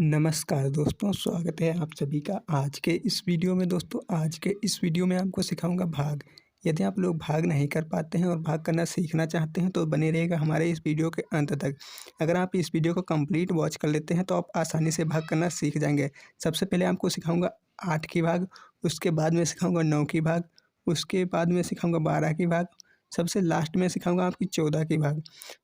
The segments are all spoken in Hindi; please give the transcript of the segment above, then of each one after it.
नमस्कार दोस्तों, स्वागत है आप सभी का आज के इस वीडियो में। दोस्तों, आज के इस वीडियो में आपको सिखाऊंगा भाग। यदि आप लोग भाग नहीं कर पाते हैं और भाग करना सीखना चाहते हैं तो बने रहेगा हमारे इस वीडियो के अंत तक। अगर आप इस वीडियो को कंप्लीट वॉच कर लेते हैं तो आप आसानी से भाग करना सीख जाएंगे। सबसे पहले आपको सिखाऊंगा 8 की भाग, उसके बाद में सिखाऊंगा 9 की भाग, उसके बाद में सिखाऊंगा 12 की भाग, सबसे लास्ट में सिखाऊंगा आपकी 14 की भाग।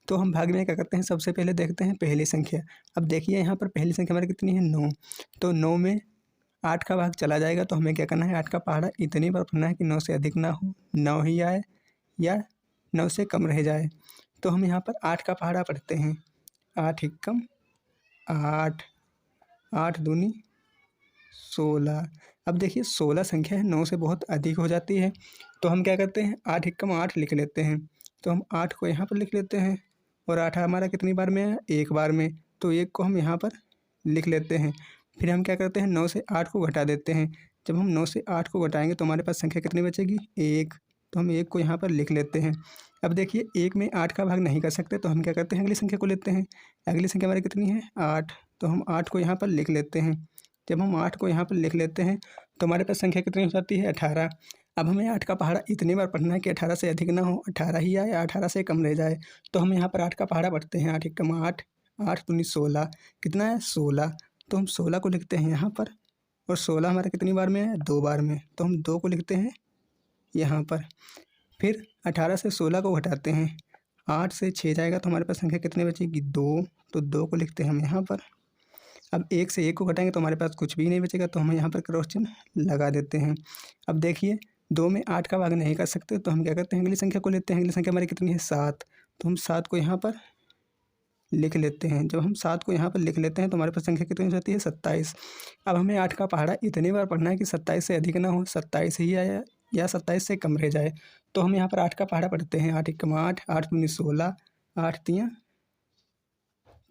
तो हम भाग में क्या करते हैं, सबसे पहले देखते हैं पहली संख्या। अब देखिए यहाँ पर पहली संख्या हमारी कितनी है, 9। तो 9 में 8 का भाग चला जाएगा तो हमें क्या करना है, 8 का पहाड़ा इतनी बार पढ़ना है कि 9 से अधिक ना हो, 9 ही आए या 9 से कम रह जाए। तो हम यहाँ पर 8 का पहाड़ा पढ़ते हैं। 8 एकम 8, 8 दूनी 16। अब देखिए 16 संख्या है, 9 से बहुत अधिक हो जाती है तो हम क्या करते हैं, 8 एकम 8 लिख लेते हैं। तो हम 8 को यहाँ पर लिख लेते हैं और 8 हमारा कितनी बार में है, एक बार में। तो एक को हम यहाँ पर लिख लेते हैं। फिर हम क्या करते हैं, 9 से 8 को घटा देते हैं। जब हम 9 से 8 को घटाएंगे तो हमारे पास संख्या कितनी बचेगी, 1। तो हम 1 को यहाँ पर लिख लेते हैं। अब देखिए 1 में 8 का भाग नहीं कर सकते तो हम क्या करते हैं, अगली संख्या को लेते हैं। अगली संख्या हमारी कितनी है, 8। तो हम 8 को यहाँ पर लिख लेते हैं। जब हम 8 को यहाँ पर लिख लेते हैं तो हमारे पास संख्या कितनी हो जाती है, 18। अब हमें 8 का पहाड़ा इतनी बार पढ़ना है कि 18 से अधिक ना हो, 18 ही आए, 18 से कम रह जाए। तो हम यहाँ पर 8 का पहाड़ा पढ़ते हैं। 8 एकम 8, 8 दूनी 16। कितना है, 16। तो हम 16 को लिखते हैं यहाँ पर और 16 हमारे कितनी बार में है, 2 बार में। तो हम 2 को लिखते हैं यहाँ पर। फिर 18 से 16 को घटाते हैं। 8 से 6 जाएगा तो हमारे पास संख्या कितनी बचेगी, 2। तो 2 को लिखते हैं हम यहाँ पर। अब 1 से 1 को घटाएंगे तो हमारे पास कुछ भी नहीं बचेगा तो हम यहाँ पर क्रॉस चिन्ह लगा देते हैं। अब देखिए 2 में 8 का भाग नहीं कर सकते तो हम क्या करते हैं, अगली संख्या को लेते हैं। अगली संख्या हमारी कितनी है, 7। तो हम 7 को यहाँ पर लिख लेते हैं। जब हम 7 को यहाँ पर लिख लेते हैं तो हमारे पास संख्या कितनी हो जाती है, 27। अब हमें 8 का पहाड़ा इतनी बार पढ़ना है कि 27 से अधिक ना हो, 27 ही आया या 27 से कम रह जाए। तो हम यहाँ पर 8 का पहाड़ा पढ़ते हैं। 8 एकम 8, 8 दूनी 16, 8 तियाँ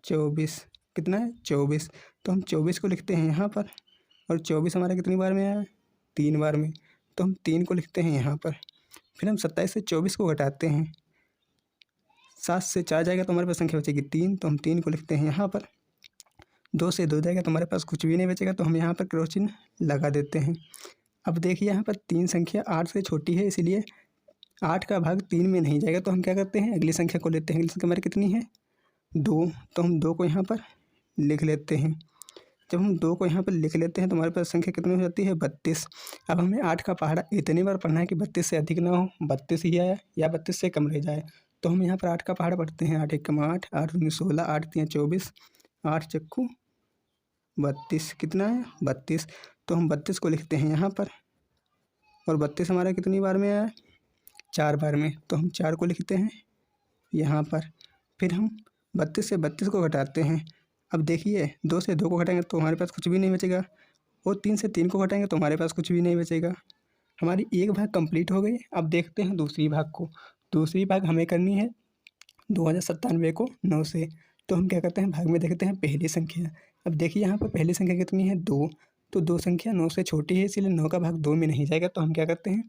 24। कितना है, 24। तो हम 24 को लिखते हैं यहाँ पर और 24 हमारा कितनी बार में आया, 3 बार में। तो हम 3 को लिखते हैं यहाँ पर। फिर हम 27 से 24 को घटाते हैं। 7 से 4 जाएगा तो हमारे पास संख्या बचेगी 3। तो हम 3 को लिखते हैं यहाँ पर। 2 से 2 जाएगा तो हमारे पास कुछ भी नहीं बचेगा तो हम यहाँ पर क्रॉस चिन्ह लगा देते हैं। अब देखिए यहाँ पर 3 संख्या 8 से छोटी है, इसलिए 8 का भाग 3 में नहीं जाएगा। तो हम क्या करते हैं, अगली संख्या को लेते हैं। अगली संख्या हमारी कितनी है, 2। तो हम 2 को यहाँ पर लिख लेते हैं। जब हम 2 को यहाँ पर लिख लेते हैं तो हमारे पास संख्या कितनी हो जाती है, 32। अब हमें 8 का पहाड़ा इतनी बार पढ़ना है कि 32 से अधिक ना हो, 32 ही आया या 32 से कम रह जाए। तो हम यहाँ पर 8 का पहाड़ा पढ़ते हैं। 8 एकम 8, 8 दूनी 16, 8 तियाँ 24, 8 चक्कू 32। कितना है, 32। तो हम 32 को लिखते हैं यहाँ पर और 32 हमारा कितनी बार में आया, 4 बार में। तो हम 4 को लिखते हैं यहाँ पर। फिर हम 32 से 32 को घटाते हैं। अब देखिए 2 से 2 को घटाएंगे तो हमारे पास कुछ भी नहीं बचेगा और 3 से 3 को घटाएंगे तो हमारे पास कुछ भी नहीं बचेगा। हमारी एक भाग कंप्लीट हो गई। अब देखते हैं दूसरी भाग को। दूसरी भाग हमें करनी है 2097 को 9 से। तो हम क्या करते हैं, भाग में देखते हैं पहली संख्या। अब देखिए यहाँ पर पहली संख्या कितनी है, 2। तो 2 संख्या 9 से छोटी है, इसीलिए 9 का भाग 2 में नहीं जाएगा। तो हम क्या करते हैं,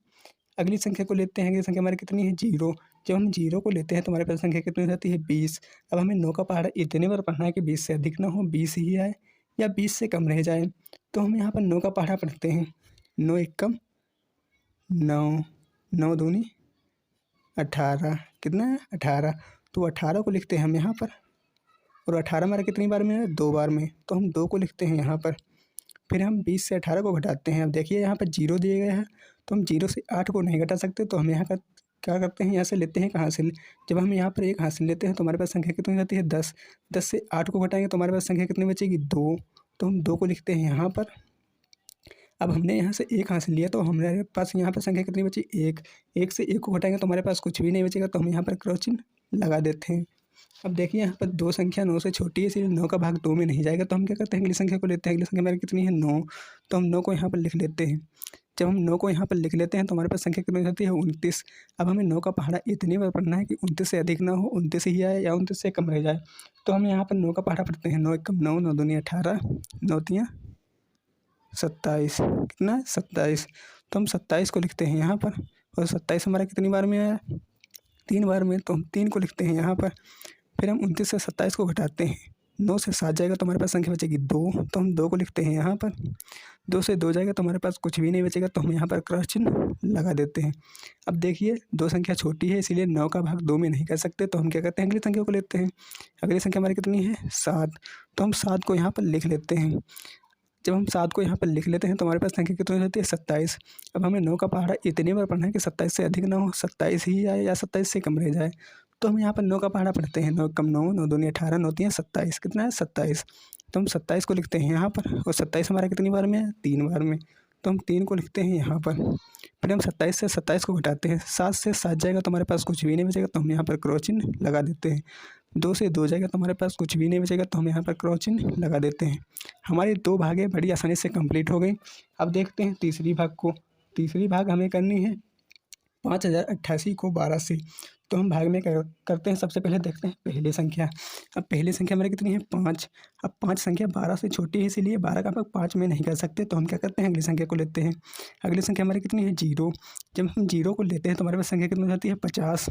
अगली संख्या को लेते हैं। अगली संख्या हमारी कितनी है, 0। जब हम 0 को लेते हैं तो हमारे पास संख्या कितनी हो जाती है, 20। अब हमें 9 का पहाड़ा इतने बार पढ़ना है कि 20 से अधिक ना हो, 20 ही आए या 20 से कम रह जाए। तो हम यहाँ पर 9 का पहाड़ा पढ़ते हैं। 9 एकम 9, 9 दूनी 18। कितना है, 18। तो 18 को लिखते हैं हम यहाँ पर और 18 हमारा कितनी बार में है, 2 बार में। तो हम 2 को लिखते हैं यहाँ पर। फिर हम 20 से 18 को घटाते हैं। अब देखिए यहाँ पर 0 दिए गए हैं तो हम 0 से 8 को नहीं घटा सकते। तो हम यहाँ का क्या करते हैं, यहाँ से लेते हैं, कहाँ से जब हम यहाँ पर 1 हासिल लेते हैं तो हमारे पास संख्या कितनी हो जाती है, 10। 10 से 8 को घटाएंगे तो हमारे पास संख्या कितनी बचेगी, 2। तो हम 2 को लिखते हैं यहाँ पर। अब हमने यहाँ से 1 हासिल लिया तो हमारे पास यहाँ पर संख्या कितनी बची, 1। 1 से 1 को घटाएंगे तो हमारे पास कुछ भी नहीं बचेगा तो हम यहाँ पर क्रॉस चिन्ह लगा देते हैं। अब देखिए यहाँ पर 2 संख्या 9 से छोटी है, इसलिए 9 का भाग 2 में नहीं जाएगा। तो हम क्या करते हैं, अगली संख्या को लेते हैं। अगली संख्या हमारी कितनी है, 9। तो हम 9 को यहाँ पर लिख लेते हैं। जब हम 9 को यहाँ पर लिख लेते हैं तो हमारे पास संख्या कितनी हो जाती है, 29। अब हमें 9 का पहाड़ा इतनी बार पढ़ना है कि 29 से अधिक ना हो, 29 ही आए या 29 से कम रह जाए। तो हम यहाँ पर 9 का पहाड़ा पढ़ते हैं। 9 एकम 9, 9 दूनी 18, 9 तियाँ 27। कितना है, 27। तो हम 27 को लिखते हैं यहाँ पर और 27 हमारा कितनी बार में आया, 3 बार में। तो हम 3 को लिखते हैं यहाँ पर। फिर हम 29 से 27 को घटाते हैं। 9 से 7 जाएगा तो हमारे पास संख्या बचेगी 2, तो हम 2 को लिखते हैं यहाँ पर। 2 से 2 जाएगा तो हमारे पास कुछ भी नहीं बचेगा, तो हम यहाँ पर क्रॉस चिन्ह लगा देते हैं। अब देखिए 2 संख्या छोटी है, इसीलिए 9 का भाग 2 में नहीं कर सकते, तो हम क्या करते हैं, अगली संख्या को लेते हैं। अगली संख्या हमारी कितनी है, 7, तो हम 7 को यहाँ पर लिख लेते हैं। जब हम 7 को यहाँ पर लिख लेते हैं तो हमारे पास संख्या कितनी होती है, 27। अब हमें 9 का पहाड़ा इतनी बार पढ़ना है कि 27 से अधिक ना हो, 27 ही आए या 27 से कम रह जाए। तो हम यहाँ पर 9 का पहाड़ा पढ़ते हैं, 9 कम 9, 9 दूनी 18, 9 तीन 27, कितना है 27। तो हम 27 को लिखते हैं यहाँ पर, और 27 हमारा कितनी बार में है, 3 बार में, तो हम 3 को लिखते हैं यहाँ पर। फिर हम 27 से 27 को घटाते हैं, 7 से 7 जाएगा तो हमारे पास कुछ भी नहीं बचेगा, तो हम यहाँ पर क्रॉस चिन्ह लगा देते हैं। 2 से 2 जाएगा तो हमारे पास कुछ भी नहीं बचेगा, तो हम यहाँ पर क्रॉस चिन्ह लगा देते हैं। हमारी 2 भागें बड़ी आसानी से कंप्लीट हो गई। अब देखते हैं तीसरी भाग को। तीसरी भाग हमें करनी है 5088 को 12 से, तो हम भाग में करते हैं। सबसे पहले देखते हैं पहली संख्या। अब पहली संख्या हमारी कितनी है, 5। अब 5 संख्या 12 से छोटी है, इसीलिए 12 का भाग 5 में नहीं कर सकते, तो हम क्या करते हैं, अगली संख्या को लेते हैं। अगली संख्या हमारी कितनी है, 0। जब हम 0 को लेते हैं तो हमारे पास संख्या कितनी हो जाती है, 50।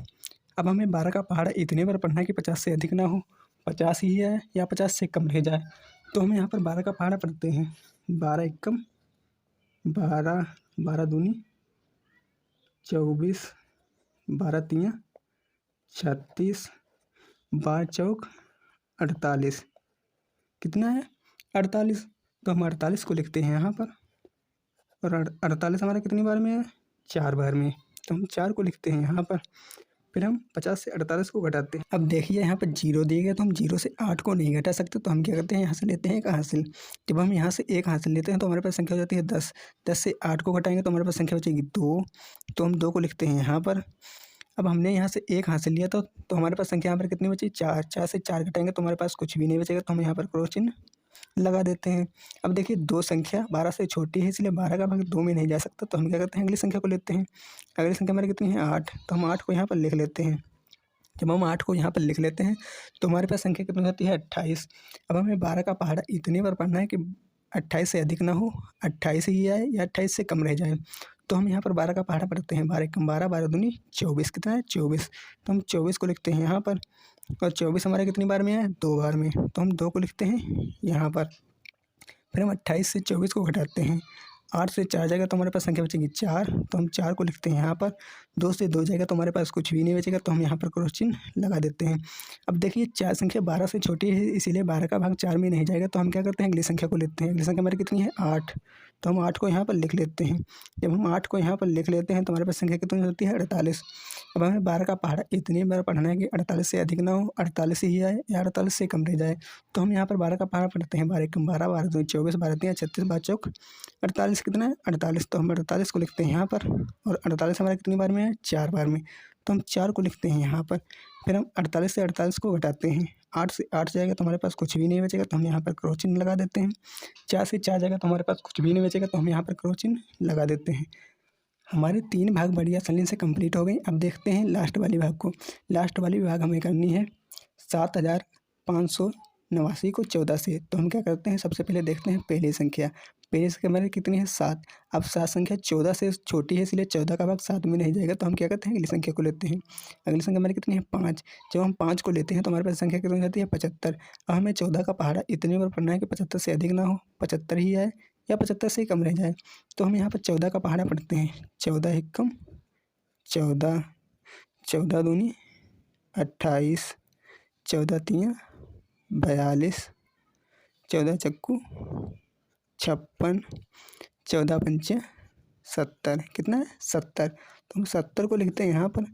अब हमें 12 का पहाड़ा इतने बार पढ़ना है कि 50 से अधिक ना हो, 50 ही है या 50 से कम रह जाए, तो हम यहाँ पर 12 का पहाड़ा पढ़ते हैं। 12 एकम 12, 12 दूनी 24, 12 तियाँ 36, 12 चौक 48, कितना है 48। तो हम 48 को लिखते हैं यहाँ पर, और 48 हमारा कितनी बार में है, 4 बार में, तो हम 4 को लिखते हैं यहाँ पर। फिर हम 50 से 48 को घटाते हैं। अब देखिए यहाँ पर 0 दिए गए, तो हम 0 से 8 को नहीं घटा सकते, तो हम क्या करते हैं, यहाँ से लेते हैं एक हासिल। जब हम यहाँ से एक हासिल लेते हैं तो हमारे पास संख्या हो जाती है 10। 10 से 8 को घटाएंगे तो हमारे पास संख्या बचेगी 2, तो हम 2 को लिखते हैं यहाँ पर। अब हमने यहाँ से एक हासिल लिया तो हमारे पास संख्या यहाँ पर कितनी बची, 4। 4 से 4 घटाएंगे तो हमारे पास कुछ भी नहीं बचेगा, तो हम यहाँ पर क्रॉस चिन्ह लगा देते हैं। अब देखिए 2 संख्या 12 से छोटी है, इसलिए 12 का भाग 2 में नहीं जा सकता, तो हम क्या करते हैं, अगली संख्या को लेते हैं। अगली संख्या हमारी कितनी है, 8, तो हम 8 को यहाँ पर लिख लेते हैं। जब हम 8 को यहाँ पर लिख लेते हैं तो हमारे पास संख्या कितनी होती है, 28। अब हमें 12 का पहाड़ा इतनी बार पढ़ना है कि 28 से अधिक ना हो, 28 ही आए या 28 से कम रह जाए, तो हम यहाँ पर 12 का पहाड़ा पढ़ते हैं। 12 कम 12, 12 दूनी 24, कितना है 24, तो हम 24 को लिखते हैं यहाँ पर। और 24 हमारे कितनी बार में है, 2 बार में, तो हम 2 को लिखते हैं यहाँ पर। फिर हम 28 से 24 को घटाते हैं। 8 से 4 जाएगा तो हमारे पास संख्या बचेगी 4, तो हम 4 को लिखते हैं यहाँ पर। 2 से 2 जाएगा तो हमारे पास कुछ भी नहीं बचेगा, तो हम यहाँ पर क्रॉस चिन्ह लगा देते हैं। अब देखिए 4 संख्या 12 से छोटी है, इसीलिए 12 का भाग 4 में नहीं जाएगा, तो हम क्या करते हैं, अगली संख्या को लेते हैं। अगली संख्या हमारी कितनी है, 8, तो हम 8 को यहाँ पर लिख लेते हैं। जब हम 8 को यहाँ पर लिख लेते हैं तो हमारे पास संख्या कितनी होती है, 48। अब हमें 12 का पहाड़ा इतनी बार पढ़ना है कि 48 से अधिक ना हो, 48 ही आए या 48 से कम रह जाए, तो हम यहाँ पर 12 का पहाड़ा पढ़ते हैं। 12 कम 12, 12 दूनी 24, 12 तियाँ 36, 12 चौक 48, कितना है 48, तो हम 48 को लिखते हैं यहाँ पर। और 48 हमारे कितनी बार में है, 4 बार में, तो हम 4 को लिखते हैं यहाँ पर। फिर हम 48 से 48 को घटाते हैं। 8 से 8 जाएगा तो हमारे पास कुछ भी नहीं बचेगा, तो हम यहाँ पर क्रॉस चिन्ह लगा देते हैं। 4 से 4 जाएगा तो हमारे पास कुछ भी नहीं बचेगा, तो हम यहाँ पर क्रॉस चिन्ह लगा देते हैं। हमारे 3 भाग बड़ी आसानी से कंप्लीट हो गए। अब देखते हैं लास्ट वाली भाग को। लास्ट वाली भाग हमें करनी है 7589 को 14 से, तो हम क्या करते हैं, सबसे पहले देखते हैं पहली संख्या। पहली संख्या हमारी कितनी है, 7। अब 7 संख्या 14 से छोटी है, इसलिए 14 का भाग 7 में नहीं जाएगा, तो हम क्या करते हैं, अगली संख्या को लेते हैं। अगली संख्या हमारी कितनी है, 5। जब हम 5 को लेते हैं तो हमारे पास संख्या कितनी जाती है, 75। अब हमें 14 का पहाड़ा इतनी बार पढ़ना है कि 75 से अधिक ना हो, 75 ही आए या 75 से कम रह जाए, तो हम यहाँ पर 14 का पहाड़ा पढ़ते हैं। 14 एकम 14, 14 दूनी 28, 14 तियाँ 42, 14 चक्कू 56, 14 पंचे 70, कितना है 70, तो हम 70 को लिखते हैं यहाँ पर।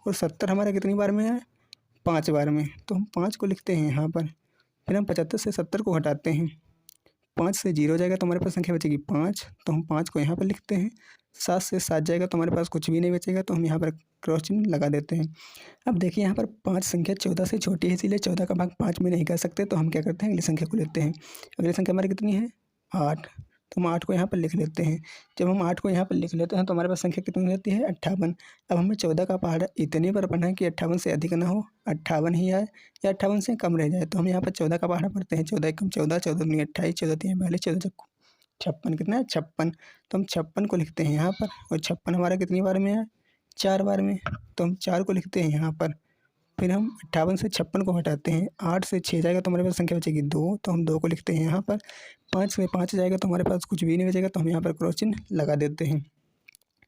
और 70 हमारा कितनी बार में है, 5 बार में, तो हम 5 को लिखते हैं यहाँ पर। फिर हम 75 से 70 को हटाते हैं। 5 से 0 जाएगा तो हमारे पास संख्या बचेगी 5, तो हम 5 को यहाँ पर लिखते हैं। 7 से 7 जाएगा तो हमारे पास कुछ भी नहीं बचेगा, तो हम यहाँ पर क्रॉस चिन्ह लगा देते हैं। अब देखिए यहाँ पर 5 संख्या 14 से छोटी है, इसीलिए 14 का भाग 5 में नहीं कर सकते, तो हम क्या करते हैं, अगली संख्या को लेते हैं। अगली संख्या हमारी कितनी है, 8, तो हम 8 को यहाँ पर लिख लेते हैं। जब हम 8 को यहाँ पर लिख लेते हैं तो हमारे पास संख्या कितनी रहती है, 58। अब हमें 14 का पहाड़ा इतने पर पढ़ना है कि 58 से अधिक ना हो, 58 ही आए या 58 से कम रह जाए, तो हम यहाँ पर 14 का पहाड़ा पढ़ते हैं। 14 एकम 14, 14 दूनी 28, 14 तियाँ 42, 14 चक्कू 56, कितना है 56, तो हम 56 को लिखते हैं यहाँ पर। और 56 हमारा कितनी बार में है, 4 बार में, तो हम 4 को लिखते हैं यहाँ पर। फिर हम 58 से 56 को हटाते हैं। 8 से 6 जाएगा तो हमारे पास संख्या बचेगी 2, तो हम 2 को लिखते हैं यहाँ पर। 5 से 5 जाएगा तो हमारे पास कुछ भी नहीं बचेगा, तो हम यहाँ पर क्रॉस चिन्ह लगा देते हैं।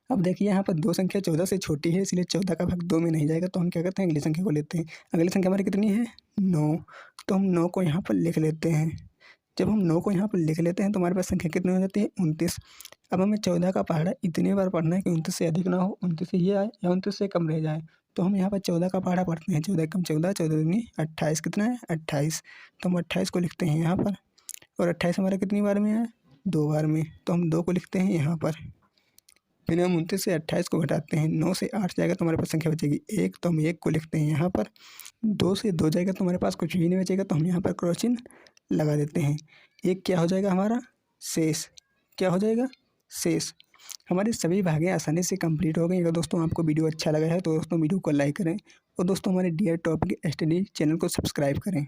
अब देखिए यहाँ पर 2 संख्या 14 से छोटी है, इसलिए 14 का भाग 2 में नहीं जाएगा, तो हम क्या करते हैं, अगली संख्या को लेते हैं। अगली संख्या हमारी कितनी है, 9, तो हम 9 को यहाँ पर लिख लेते हैं। जब हम 9 को यहाँ पर लिख लेते हैं तो हमारे पास संख्या कितनी हो जाती है, 29। अब हमें 14 का पहाड़ा इतनी बार पढ़ना है कि 29 से अधिक ना हो, 29 से ये आए या 29 से कम रह जाए। तो हम यहाँ पर 14 का पहाड़ा पढ़ते हैं। 14 कम 14, 14 दूनी 28, कितना है 28। तो हम 28 को लिखते हैं यहाँ पर, और 28 हमारा कितनी बार में है, 2 बार में, तो हम 2 को लिखते हैं यहाँ पर। फिर हम 29 से 28 को घटाते हैं। 9 से 8 जाएगा तो हमारे पास संख्या बचेगी 1, तो हम 1 को लिखते हैं यहाँ पर। 2 से 2 जाएगा तो हमारे पास कुछ भी नहीं बचेगा, तो हम यहाँ पर क्रॉस चिन्ह लगा देते हैं। एक क्या हो जाएगा हमारा, शेष। क्या हो जाएगा, शेष। हमारे सभी भागें आसानी से कंप्लीट हो गई। अगर दोस्तों आपको वीडियो अच्छा लगा है तो दोस्तों वीडियो को लाइक करें, और दोस्तों हमारे डियर टॉपिक स्टडी चैनल को सब्सक्राइब करें।